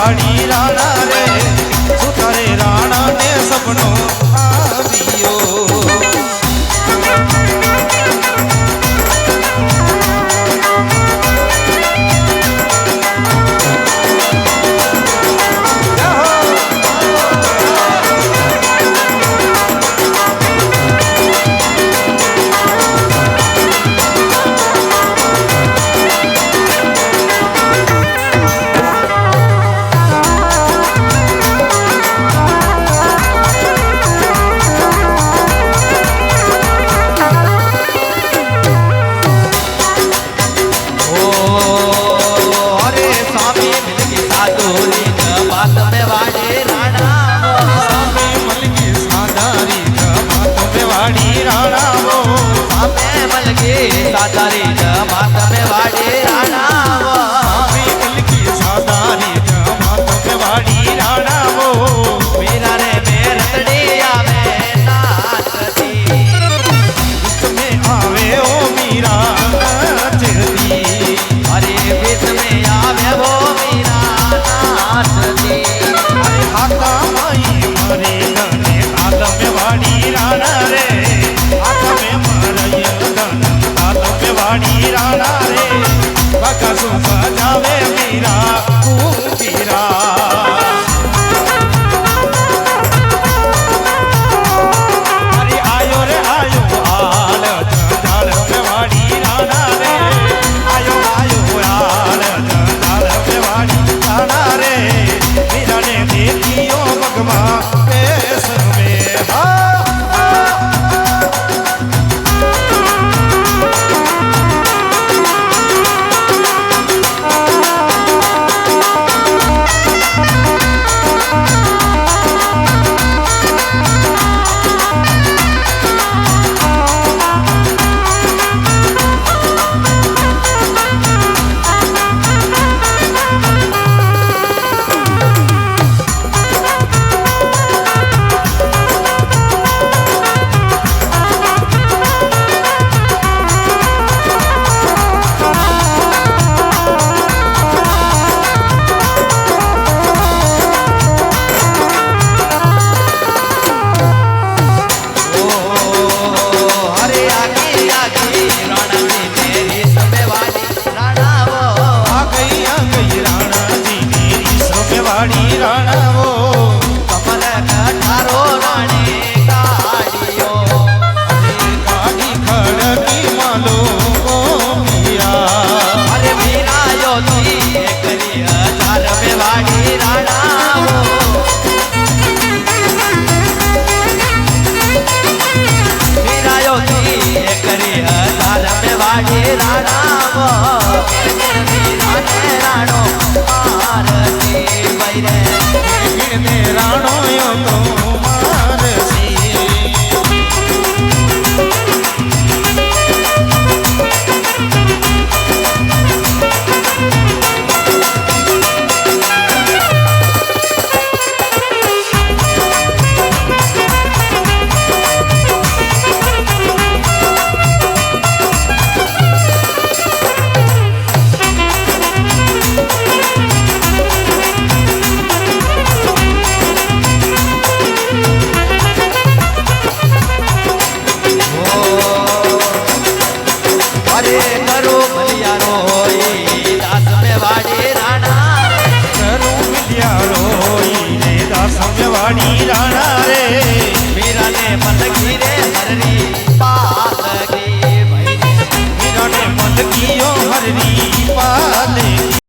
વાડી રાણા રે સુતારે રાણા ને સપનો આવ્યો साधारी जमात में वाड़ी राणा वो की साधारी जमात में वाड़ी राणा वो मेरा रे मेरतड़िया में नाचती इसमें आवे ओ मीरा नाचती अरे बीच में आवे वो मीरा नाचती अरे हाथा माई मरे गने आल में वाड़ी राणा रे हाथा में मरे वाड़ी राणा रे बकसु बजावे मीरा कूपीरा अरे आयो रे आयो आल जंजाल में वाड़ी राणा रे आयो आयो आल जंजाल में वाड़ी राणा रे मीरा ने देखियो भगवान केस में हा वाड़ी राणा वो कमल कठारो रानी गाड़ियो गाड़ी खड़की मालो ओ मीरा अरे मीरा यो ती एकरी हजार में वाड़ी राणा वो मीरा यो ती एकरी हजार में वाड़ी राणा वो मीरा ने राणो आरती बैरे राणो यो तो मारसी वाड़ी राणा रे मीरा ने मन गिरे हररी पा